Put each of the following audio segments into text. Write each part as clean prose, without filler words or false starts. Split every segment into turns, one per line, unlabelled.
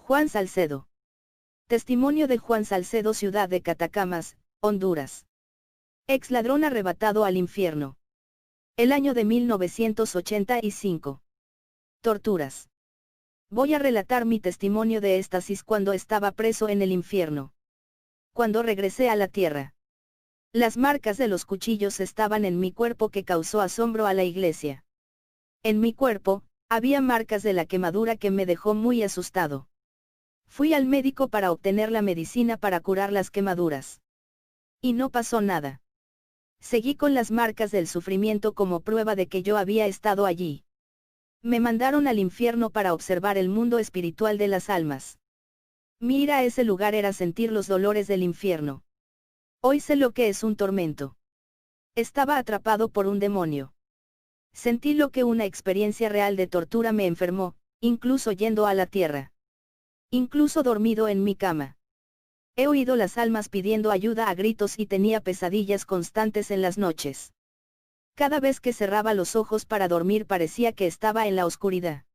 Juan Salcedo. Testimonio de Juan Salcedo, ciudad de Catacamas, Honduras. Ex ladrón arrebatado al infierno. El año de 1985. Torturas. Voy a relatar mi testimonio de éxtasis cuando estaba preso en el infierno. Cuando regresé a la tierra. Las marcas de los cuchillos estaban en mi cuerpo, que causó asombro a la iglesia. En mi cuerpo, había marcas de la quemadura que me dejó muy asustado. Fui al médico para obtener la medicina para curar las quemaduras. Y no pasó nada. Seguí con las marcas del sufrimiento como prueba de que yo había estado allí. Me mandaron al infierno para observar el mundo espiritual de las almas. Mi ira a ese lugar era sentir los dolores del infierno. Hoy sé lo que es un tormento. Estaba atrapado por un demonio. Sentí lo que una experiencia real de tortura me enfermó, incluso yendo a la tierra. Incluso dormido en mi cama. He oído las almas pidiendo ayuda a gritos y tenía pesadillas constantes en las noches. Cada vez que cerraba los ojos para dormir parecía que estaba en la oscuridad.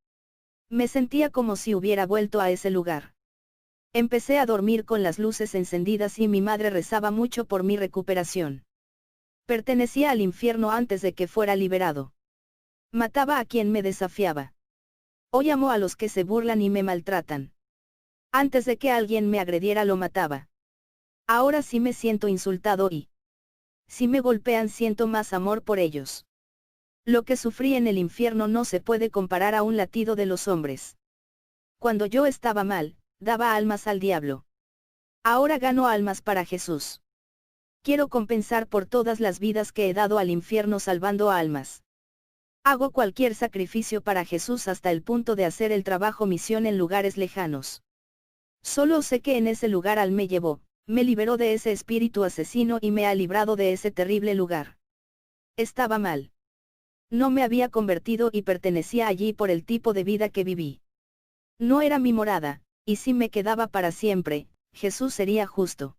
Me sentía como si hubiera vuelto a ese lugar. Empecé a dormir con las luces encendidas y mi madre rezaba mucho por mi recuperación. Pertenecía al infierno antes de que fuera liberado. Mataba a quien me desafiaba. Hoy amo a los que se burlan y me maltratan. Antes de que alguien me agrediera lo mataba. Ahora sí me siento insultado y si me golpean siento más amor por ellos. Lo que sufrí en el infierno no se puede comparar a un latido de los hombres. Cuando yo estaba mal, daba almas al diablo. Ahora gano almas para Jesús. Quiero compensar por todas las vidas que he dado al infierno salvando almas. Hago cualquier sacrificio para Jesús hasta el punto de hacer el trabajo misión en lugares lejanos. Solo sé que en ese lugar Él me llevó, me liberó de ese espíritu asesino y me ha librado de ese terrible lugar. Estaba mal. No me había convertido y pertenecía allí por el tipo de vida que viví. No era mi morada, y si me quedaba para siempre, Jesús sería justo.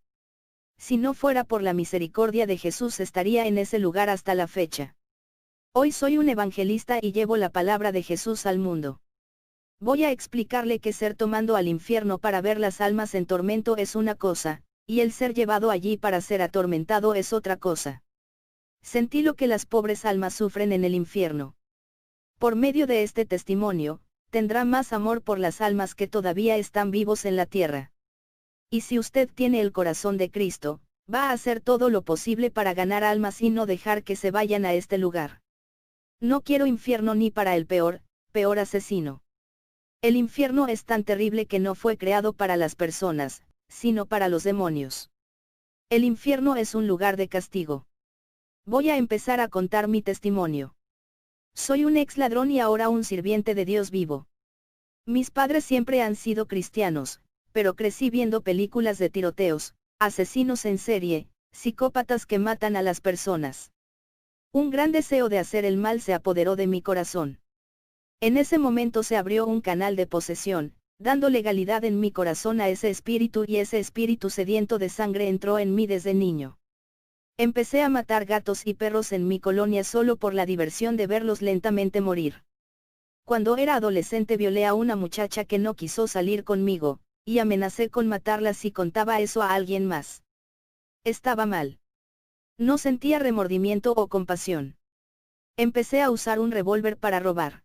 Si no fuera por la misericordia de Jesús estaría en ese lugar hasta la fecha. Hoy soy un evangelista y llevo la palabra de Jesús al mundo. Voy a explicarle que ser tomado al infierno para ver las almas en tormento es una cosa, y el ser llevado allí para ser atormentado es otra cosa. Sentí lo que las pobres almas sufren en el infierno. Por medio de este testimonio, tendrá más amor por las almas que todavía están vivos en la tierra. Y si usted tiene el corazón de Cristo, va a hacer todo lo posible para ganar almas y no dejar que se vayan a este lugar. No quiero infierno ni para el peor asesino. El infierno es tan terrible que no fue creado para las personas, sino para los demonios. El infierno es un lugar de castigo. Voy a empezar a contar mi testimonio. Soy un ex ladrón y ahora un sirviente de Dios vivo. Mis padres siempre han sido cristianos, pero crecí viendo películas de tiroteos, asesinos en serie, psicópatas que matan a las personas. Un gran deseo de hacer el mal se apoderó de mi corazón. En ese momento se abrió un canal de posesión, dando legalidad en mi corazón a ese espíritu y ese espíritu sediento de sangre entró en mí desde niño. Empecé a matar gatos y perros en mi colonia solo por la diversión de verlos lentamente morir. Cuando era adolescente violé a una muchacha que no quiso salir conmigo, y amenacé con matarla si contaba eso a alguien más. Estaba mal. No sentía remordimiento o compasión. Empecé a usar un revólver para robar.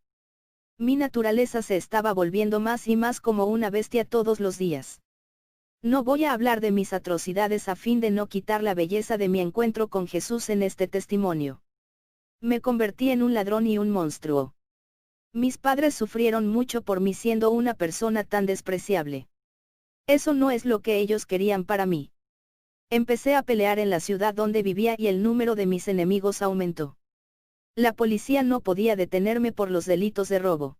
Mi naturaleza se estaba volviendo más y más como una bestia todos los días. No voy a hablar de mis atrocidades a fin de no quitar la belleza de mi encuentro con Jesús en este testimonio. Me convertí en un ladrón y un monstruo. Mis padres sufrieron mucho por mí siendo una persona tan despreciable. Eso no es lo que ellos querían para mí. Empecé a pelear en la ciudad donde vivía y el número de mis enemigos aumentó. La policía no podía detenerme por los delitos de robo.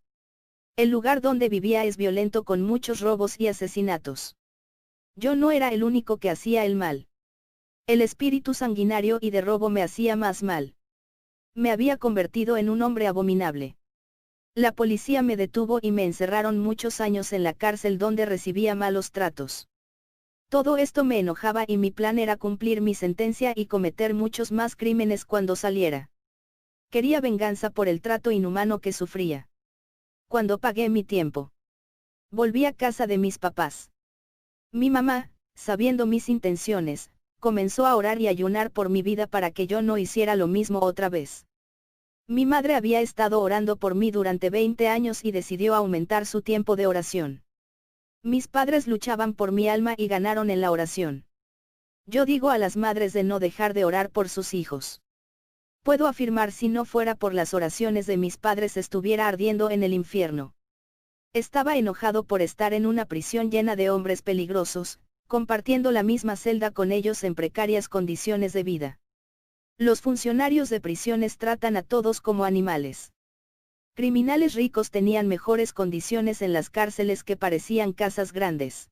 El lugar donde vivía es violento con muchos robos y asesinatos. Yo no era el único que hacía el mal. El espíritu sanguinario y de robo me hacía más mal. Me había convertido en un hombre abominable. La policía me detuvo y me encerraron muchos años en la cárcel donde recibía malos tratos. Todo esto me enojaba y mi plan era cumplir mi sentencia y cometer muchos más crímenes cuando saliera. Quería venganza por el trato inhumano que sufría. Cuando pagué mi tiempo. Volví a casa de mis papás. Mi mamá, sabiendo mis intenciones, comenzó a orar y ayunar por mi vida para que yo no hiciera lo mismo otra vez. Mi madre había estado orando por mí durante 20 años y decidió aumentar su tiempo de oración. Mis padres luchaban por mi alma y ganaron en la oración. Yo digo a las madres de no dejar de orar por sus hijos. Puedo afirmar si no fuera por las oraciones de mis padres estuviera ardiendo en el infierno. Estaba enojado por estar en una prisión llena de hombres peligrosos, compartiendo la misma celda con ellos en precarias condiciones de vida. Los funcionarios de prisiones tratan a todos como animales. Criminales ricos tenían mejores condiciones en las cárceles que parecían casas grandes.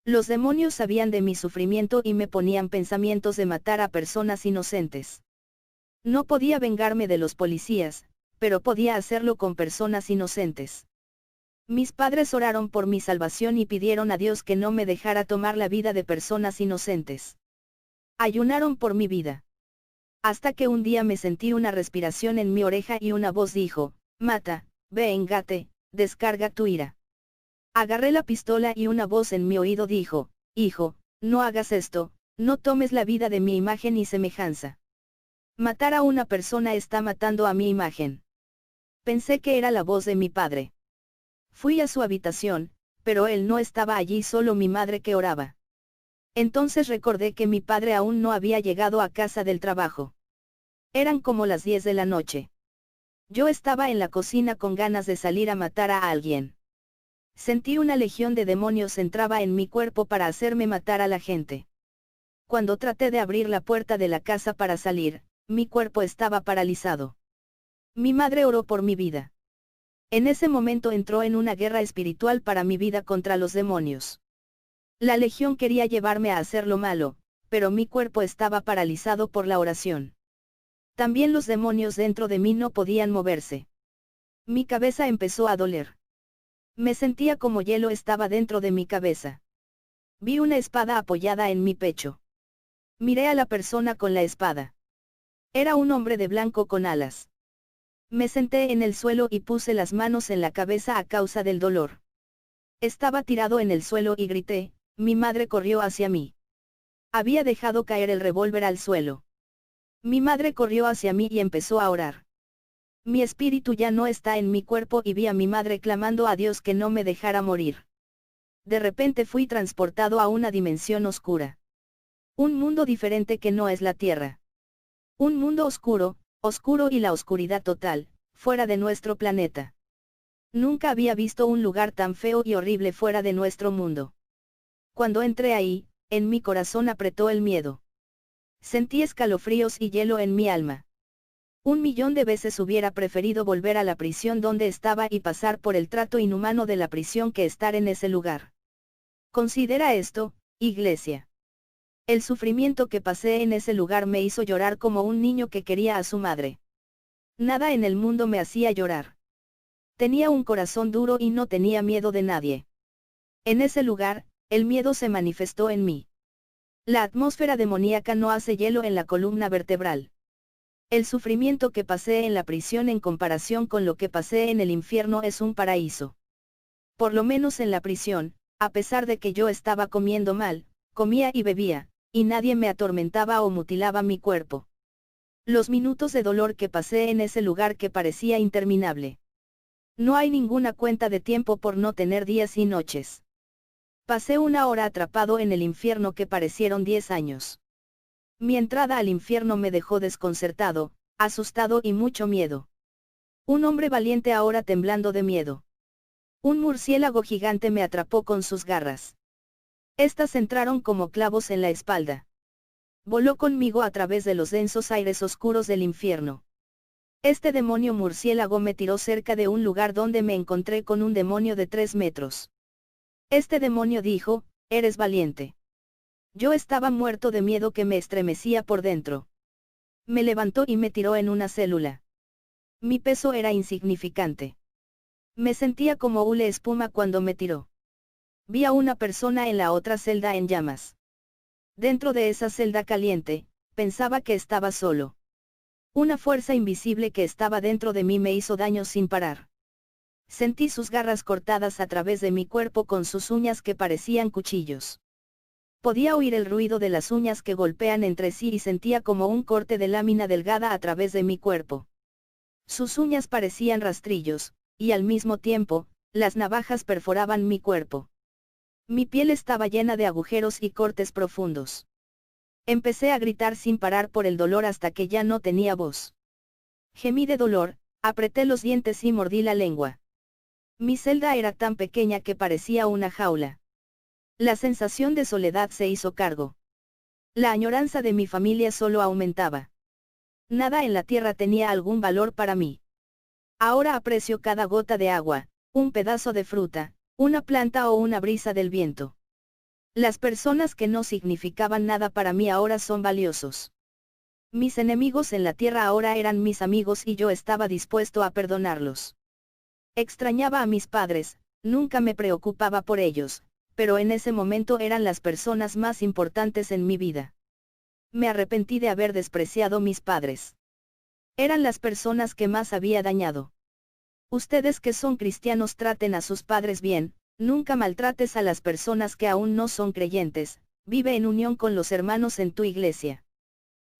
Los demonios sabían de mi sufrimiento y me ponían pensamientos de matar a personas inocentes. No podía vengarme de los policías, pero podía hacerlo con personas inocentes. Mis padres oraron por mi salvación y pidieron a Dios que no me dejara tomar la vida de personas inocentes. Ayunaron por mi vida. Hasta que un día me sentí una respiración en mi oreja y una voz dijo, mata, véngate, descarga tu ira. Agarré la pistola y una voz en mi oído dijo, hijo, no hagas esto, no tomes la vida de mi imagen y semejanza. Matar a una persona está matando a mi imagen. Pensé que era la voz de mi padre. Fui a su habitación, pero él no estaba allí, solo mi madre que oraba. Entonces recordé que mi padre aún no había llegado a casa del trabajo. Eran como las 10 de la noche. Yo estaba en la cocina con ganas de salir a matar a alguien. Sentí una legión de demonios entraba en mi cuerpo para hacerme matar a la gente. Cuando traté de abrir la puerta de la casa para salir, mi cuerpo estaba paralizado. Mi madre oró por mi vida. En ese momento entró en una guerra espiritual para mi vida contra los demonios. La legión quería llevarme a hacer lo malo, pero mi cuerpo estaba paralizado por la oración. También los demonios dentro de mí no podían moverse. Mi cabeza empezó a doler. Me sentía como hielo estaba dentro de mi cabeza. Vi una espada apoyada en mi pecho. Miré a la persona con la espada. Era un hombre de blanco con alas. Me senté en el suelo y puse las manos en la cabeza a causa del dolor. Estaba tirado en el suelo y grité, mi madre corrió hacia mí. Había dejado caer el revólver al suelo. Mi madre corrió hacia mí y empezó a orar. Mi espíritu ya no está en mi cuerpo y vi a mi madre clamando a Dios que no me dejara morir. De repente fui transportado a una dimensión oscura. Un mundo diferente que no es la tierra. Un mundo oscuro, oscuro y la oscuridad total, fuera de nuestro planeta. Nunca había visto un lugar tan feo y horrible fuera de nuestro mundo. Cuando entré ahí, en mi corazón apretó el miedo. Sentí escalofríos y hielo en mi alma. 1.000.000 de veces hubiera preferido volver a la prisión donde estaba y pasar por el trato inhumano de la prisión que estar en ese lugar. Considera esto, iglesia. El sufrimiento que pasé en ese lugar me hizo llorar como un niño que quería a su madre. Nada en el mundo me hacía llorar. Tenía un corazón duro y no tenía miedo de nadie. En ese lugar, el miedo se manifestó en mí. La atmósfera demoníaca no hace hielo en la columna vertebral. El sufrimiento que pasé en la prisión en comparación con lo que pasé en el infierno es un paraíso. Por lo menos en la prisión, a pesar de que yo estaba comiendo mal, comía y bebía, y nadie me atormentaba o mutilaba mi cuerpo. Los minutos de dolor que pasé en ese lugar que parecía interminable. No hay ninguna cuenta de tiempo por no tener días y noches. Pasé 1 hora atrapado en el infierno que parecieron 10 años. Mi entrada al infierno me dejó desconcertado, asustado y mucho miedo. Un hombre valiente ahora temblando de miedo. Un murciélago gigante me atrapó con sus garras. Estas entraron como clavos en la espalda. Voló conmigo a través de los densos aires oscuros del infierno. Este demonio murciélago me tiró cerca de un lugar donde me encontré con un demonio de 3 metros. Este demonio dijo, eres valiente. Yo estaba muerto de miedo que me estremecía por dentro. Me levantó y me tiró en una célula. Mi peso era insignificante. Me sentía como hule espuma cuando me tiró. Vi a una persona en la otra celda en llamas. Dentro de esa celda caliente, pensaba que estaba solo. Una fuerza invisible que estaba dentro de mí me hizo daño sin parar. Sentí sus garras cortadas a través de mi cuerpo con sus uñas que parecían cuchillos. Podía oír el ruido de las uñas que golpean entre sí y sentía como un corte de lámina delgada a través de mi cuerpo. Sus uñas parecían rastrillos, y al mismo tiempo, las navajas perforaban mi cuerpo. Mi piel estaba llena de agujeros y cortes profundos. Empecé a gritar sin parar por el dolor hasta que ya no tenía voz. Gemí de dolor, apreté los dientes y mordí la lengua. Mi celda era tan pequeña que parecía una jaula. La sensación de soledad se hizo cargo. La añoranza de mi familia solo aumentaba. Nada en la tierra tenía algún valor para mí. Ahora aprecio cada gota de agua, un pedazo de fruta, una planta o una brisa del viento. Las personas que no significaban nada para mí ahora son valiosos. Mis enemigos en la tierra ahora eran mis amigos y yo estaba dispuesto a perdonarlos. Extrañaba a mis padres, nunca me preocupaba por ellos, pero en ese momento eran las personas más importantes en mi vida. Me arrepentí de haber despreciado mis padres. Eran las personas que más había dañado. Ustedes que son cristianos traten a sus padres bien, nunca maltrates a las personas que aún no son creyentes, vive en unión con los hermanos en tu iglesia.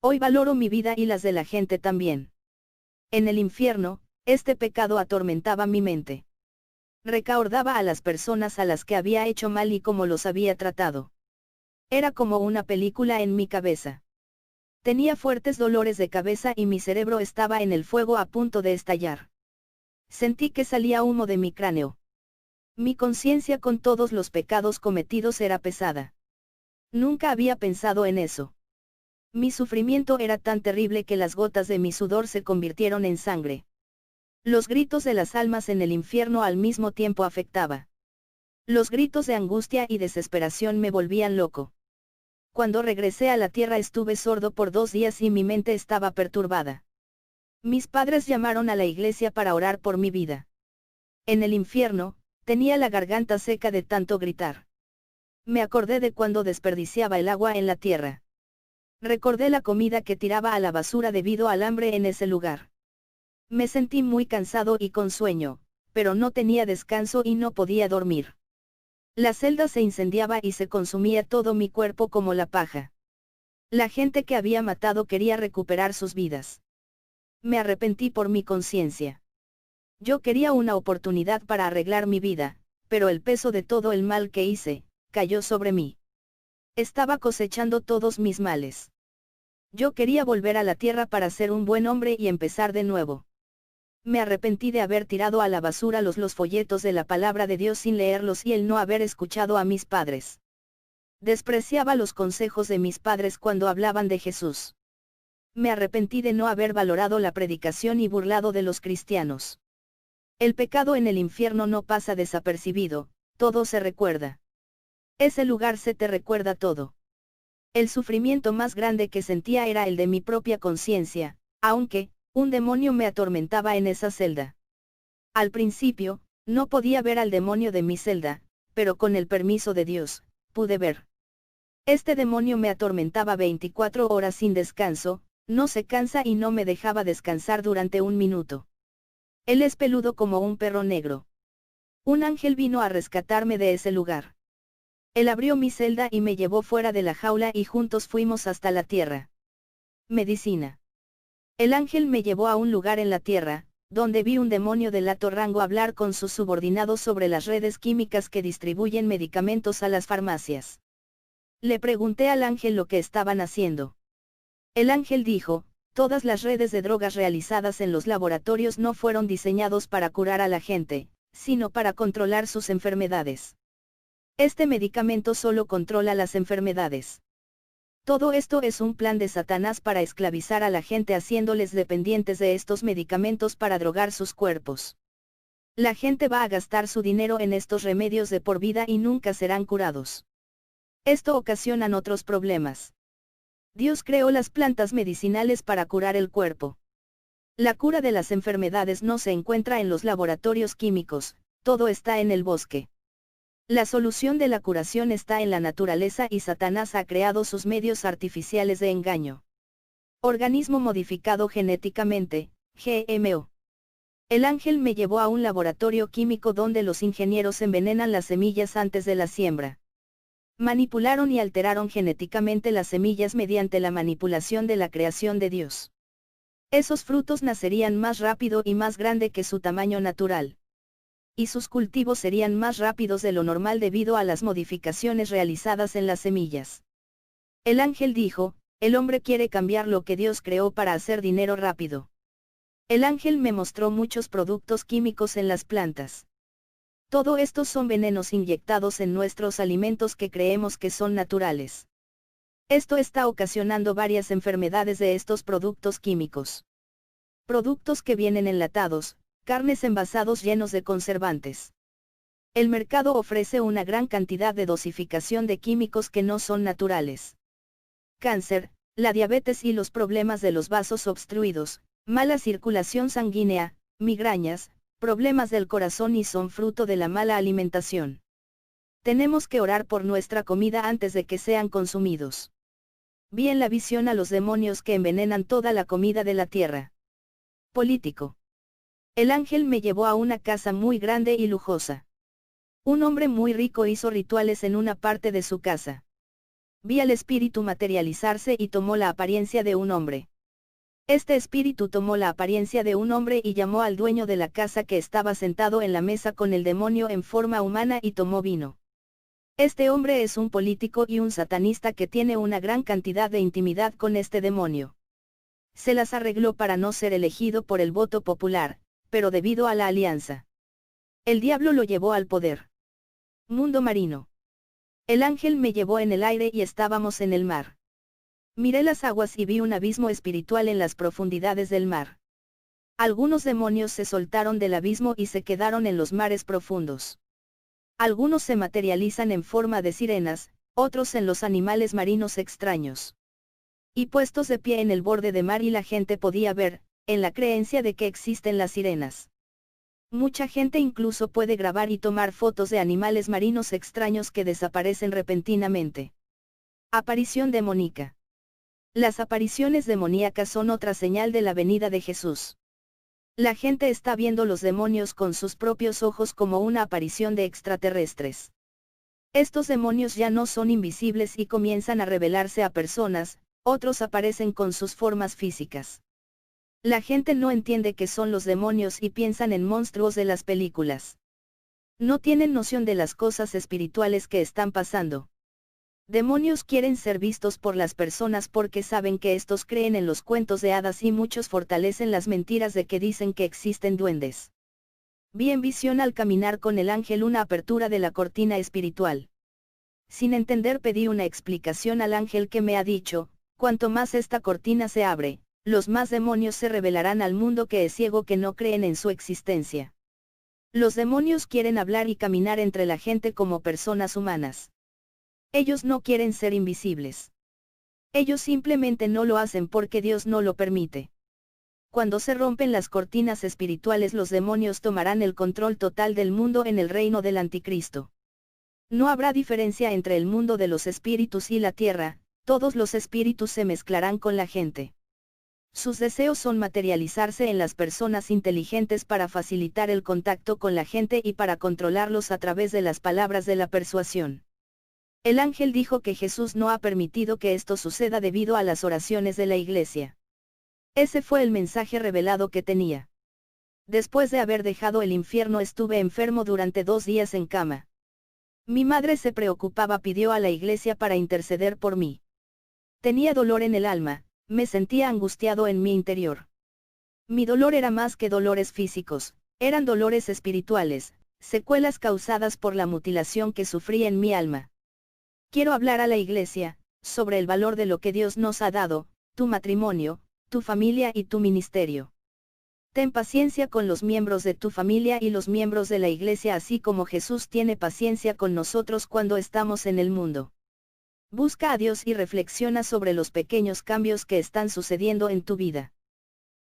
Hoy valoro mi vida y las de la gente también. En el infierno, este pecado atormentaba mi mente. Recordaba a las personas a las que había hecho mal y cómo los había tratado. Era como una película en mi cabeza. Tenía fuertes dolores de cabeza y mi cerebro estaba en el fuego a punto de estallar. Sentí que salía humo de mi cráneo. Mi conciencia con todos los pecados cometidos era pesada. Nunca había pensado en eso. Mi sufrimiento era tan terrible que las gotas de mi sudor se convirtieron en sangre. Los gritos de las almas en el infierno al mismo tiempo afectaba. Los gritos de angustia y desesperación me volvían loco. Cuando regresé a la tierra estuve sordo por 2 días y mi mente estaba perturbada. Mis padres llamaron a la iglesia para orar por mi vida. En el infierno, tenía la garganta seca de tanto gritar. Me acordé de cuando desperdiciaba el agua en la tierra. Recordé la comida que tiraba a la basura debido al hambre en ese lugar. Me sentí muy cansado y con sueño, pero no tenía descanso y no podía dormir. La celda se incendiaba y se consumía todo mi cuerpo como la paja. La gente que había matado quería recuperar sus vidas. Me arrepentí por mi conciencia. Yo quería una oportunidad para arreglar mi vida, pero el peso de todo el mal que hice, cayó sobre mí. Estaba cosechando todos mis males. Yo quería volver a la tierra para ser un buen hombre y empezar de nuevo. Me arrepentí de haber tirado a la basura los folletos de la palabra de Dios sin leerlos y el no haber escuchado a mis padres. Despreciaba los consejos de mis padres cuando hablaban de Jesús. Me arrepentí de no haber valorado la predicación y burlado de los cristianos. El pecado en el infierno no pasa desapercibido, todo se recuerda. Ese lugar se te recuerda todo. El sufrimiento más grande que sentía era el de mi propia conciencia, aunque, un demonio me atormentaba en esa celda. Al principio, no podía ver al demonio de mi celda, pero con el permiso de Dios, pude ver. Este demonio me atormentaba 24 horas sin descanso, no se cansa y no me dejaba descansar durante un minuto. Él es peludo como un perro negro. Un ángel vino a rescatarme de ese lugar. Él abrió mi celda y me llevó fuera de la jaula y juntos fuimos hasta la tierra. Medicina. El ángel me llevó a un lugar en la tierra, donde vi un demonio de alto rango hablar con sus subordinados sobre las redes químicas que distribuyen medicamentos a las farmacias. Le pregunté al ángel lo que estaban haciendo. El ángel dijo, todas las redes de drogas realizadas en los laboratorios no fueron diseñados para curar a la gente, sino para controlar sus enfermedades. Este medicamento solo controla las enfermedades. Todo esto es un plan de Satanás para esclavizar a la gente haciéndoles dependientes de estos medicamentos para drogar sus cuerpos. La gente va a gastar su dinero en estos remedios de por vida y nunca serán curados. Esto ocasiona otros problemas. Dios creó las plantas medicinales para curar el cuerpo. La cura de las enfermedades no se encuentra en los laboratorios químicos, todo está en el bosque. La solución de la curación está en la naturaleza y Satanás ha creado sus medios artificiales de engaño. Organismo modificado genéticamente, GMO. El ángel me llevó a un laboratorio químico donde los ingenieros envenenan las semillas antes de la siembra. Manipularon y alteraron genéticamente las semillas mediante la manipulación de la creación de Dios. Esos frutos nacerían más rápido y más grande que su tamaño natural. Y sus cultivos serían más rápidos de lo normal debido a las modificaciones realizadas en las semillas. El ángel dijo, el hombre quiere cambiar lo que Dios creó para hacer dinero rápido. El ángel me mostró muchos productos químicos en las plantas. Todo estos son venenos inyectados en nuestros alimentos que creemos que son naturales. Esto está ocasionando varias enfermedades de estos productos químicos. Productos que vienen enlatados, carnes envasados llenos de conservantes. El mercado ofrece una gran cantidad de dosificación de químicos que no son naturales. Cáncer, la diabetes y los problemas de los vasos obstruidos, mala circulación sanguínea, migrañas, problemas del corazón y son fruto de la mala alimentación. Tenemos que orar por nuestra comida antes de que sean consumidos. Vi en la visión a los demonios que envenenan toda la comida de la tierra. Político. El ángel me llevó a una casa muy grande y lujosa. Un hombre muy rico hizo rituales en una parte de su casa. Vi al espíritu materializarse y tomó la apariencia de un hombre. Este espíritu tomó la apariencia de un hombre y llamó al dueño de la casa que estaba sentado en la mesa con el demonio en forma humana y tomó vino. Este hombre es un político y un satanista que tiene una gran cantidad de intimidad con este demonio. Se las arregló para no ser elegido por el voto popular, pero debido a la alianza. El diablo lo llevó al poder. Mundo marino. El ángel me llevó en el aire y estábamos en el mar. Miré las aguas y vi un abismo espiritual en las profundidades del mar. Algunos demonios se soltaron del abismo y se quedaron en los mares profundos. Algunos se materializan en forma de sirenas, otros en los animales marinos extraños. Y puestos de pie en el borde de mar y la gente podía ver, en la creencia de que existen las sirenas. Mucha gente incluso puede grabar y tomar fotos de animales marinos extraños que desaparecen repentinamente. Aparición demoníaca. Las apariciones demoníacas son otra señal de la venida de Jesús. La gente está viendo los demonios con sus propios ojos como una aparición de extraterrestres. Estos demonios ya no son invisibles y comienzan a revelarse a personas, otros aparecen con sus formas físicas. La gente no entiende qué son los demonios y piensan en monstruos de las películas. No tienen noción de las cosas espirituales que están pasando. Demonios quieren ser vistos por las personas porque saben que estos creen en los cuentos de hadas y muchos fortalecen las mentiras de que dicen que existen duendes. Vi en visión al caminar con el ángel una apertura de la cortina espiritual. Sin entender pedí una explicación al ángel que me ha dicho, cuanto más esta cortina se abre, los más demonios se revelarán al mundo que es ciego que no creen en su existencia. Los demonios quieren hablar y caminar entre la gente como personas humanas. Ellos no quieren ser invisibles. Ellos simplemente no lo hacen porque Dios no lo permite. Cuando se rompen las cortinas espirituales, los demonios tomarán el control total del mundo en el reino del anticristo. No habrá diferencia entre el mundo de los espíritus y la tierra, todos los espíritus se mezclarán con la gente. Sus deseos son materializarse en las personas inteligentes para facilitar el contacto con la gente y para controlarlos a través de las palabras de la persuasión. El ángel dijo que Jesús no ha permitido que esto suceda debido a las oraciones de la iglesia. Ese fue el mensaje revelado que tenía. Después de haber dejado el infierno estuve enfermo durante 2 días en cama. Mi madre se preocupaba, pidió a la iglesia para interceder por mí. Tenía dolor en el alma, me sentía angustiado en mi interior. Mi dolor era más que dolores físicos, eran dolores espirituales, secuelas causadas por la mutilación que sufrí en mi alma. Quiero hablar a la iglesia, sobre el valor de lo que Dios nos ha dado, tu matrimonio, tu familia y tu ministerio. Ten paciencia con los miembros de tu familia y los miembros de la iglesia, así como Jesús tiene paciencia con nosotros cuando estamos en el mundo. Busca a Dios y reflexiona sobre los pequeños cambios que están sucediendo en tu vida.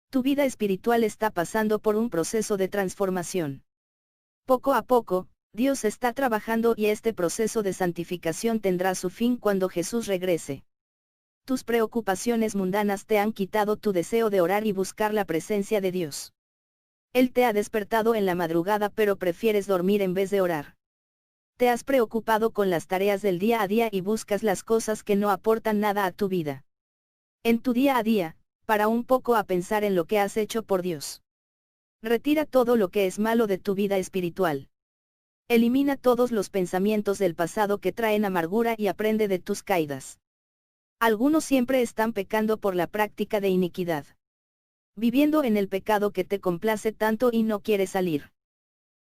Tu vida espiritual está pasando por un proceso de transformación. Poco a poco, Dios está trabajando y este proceso de santificación tendrá su fin cuando Jesús regrese. Tus preocupaciones mundanas te han quitado tu deseo de orar y buscar la presencia de Dios. Él te ha despertado en la madrugada pero prefieres dormir en vez de orar. Te has preocupado con las tareas del día a día y buscas las cosas que no aportan nada a tu vida. En tu día a día, para un poco a pensar en lo que has hecho por Dios. Retira todo lo que es malo de tu vida espiritual. Elimina todos los pensamientos del pasado que traen amargura y aprende de tus caídas. Algunos siempre están pecando por la práctica de iniquidad. Viviendo en el pecado que te complace tanto y no quiere salir.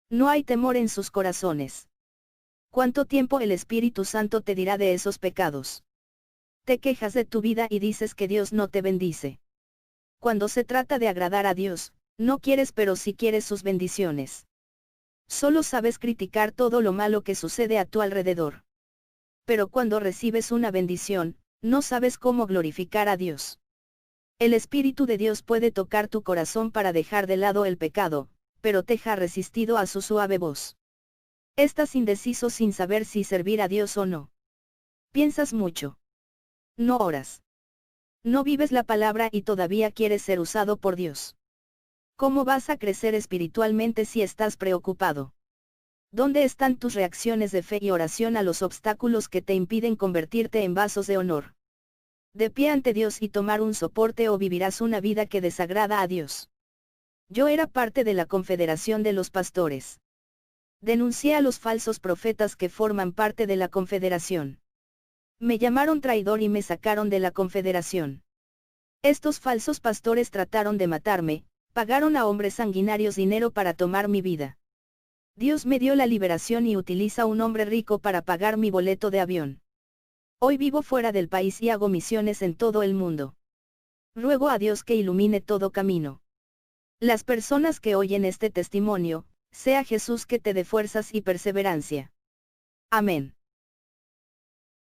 No hay temor en sus corazones. ¿Cuánto tiempo el Espíritu Santo te dirá de esos pecados? Te quejas de tu vida y dices que Dios no te bendice. Cuando se trata de agradar a Dios, no quieres pero sí quieres sus bendiciones. Solo sabes criticar todo lo malo que sucede a tu alrededor. Pero cuando recibes una bendición, no sabes cómo glorificar a Dios. El Espíritu de Dios puede tocar tu corazón para dejar de lado el pecado, pero te ha resistido a su suave voz. Estás indeciso sin saber si servir a Dios o no. Piensas mucho. No oras. No vives la palabra y todavía quieres ser usado por Dios. ¿Cómo vas a crecer espiritualmente si estás preocupado? ¿Dónde están tus reacciones de fe y oración a los obstáculos que te impiden convertirte en vasos de honor? De pie ante Dios y tomar un soporte o vivirás una vida que desagrada a Dios. Yo era parte de la Confederación de los Pastores. Denuncié a los falsos profetas que forman parte de la Confederación. Me llamaron traidor y me sacaron de la Confederación. Estos falsos pastores trataron de matarme, pagaron a hombres sanguinarios dinero para tomar mi vida. Dios me dio la liberación y utiliza a un hombre rico para pagar mi boleto de avión. Hoy vivo fuera del país y hago misiones en todo el mundo. Ruego a Dios que ilumine todo camino. Las personas que oyen este testimonio, sea Jesús que te dé fuerzas y perseverancia. Amén.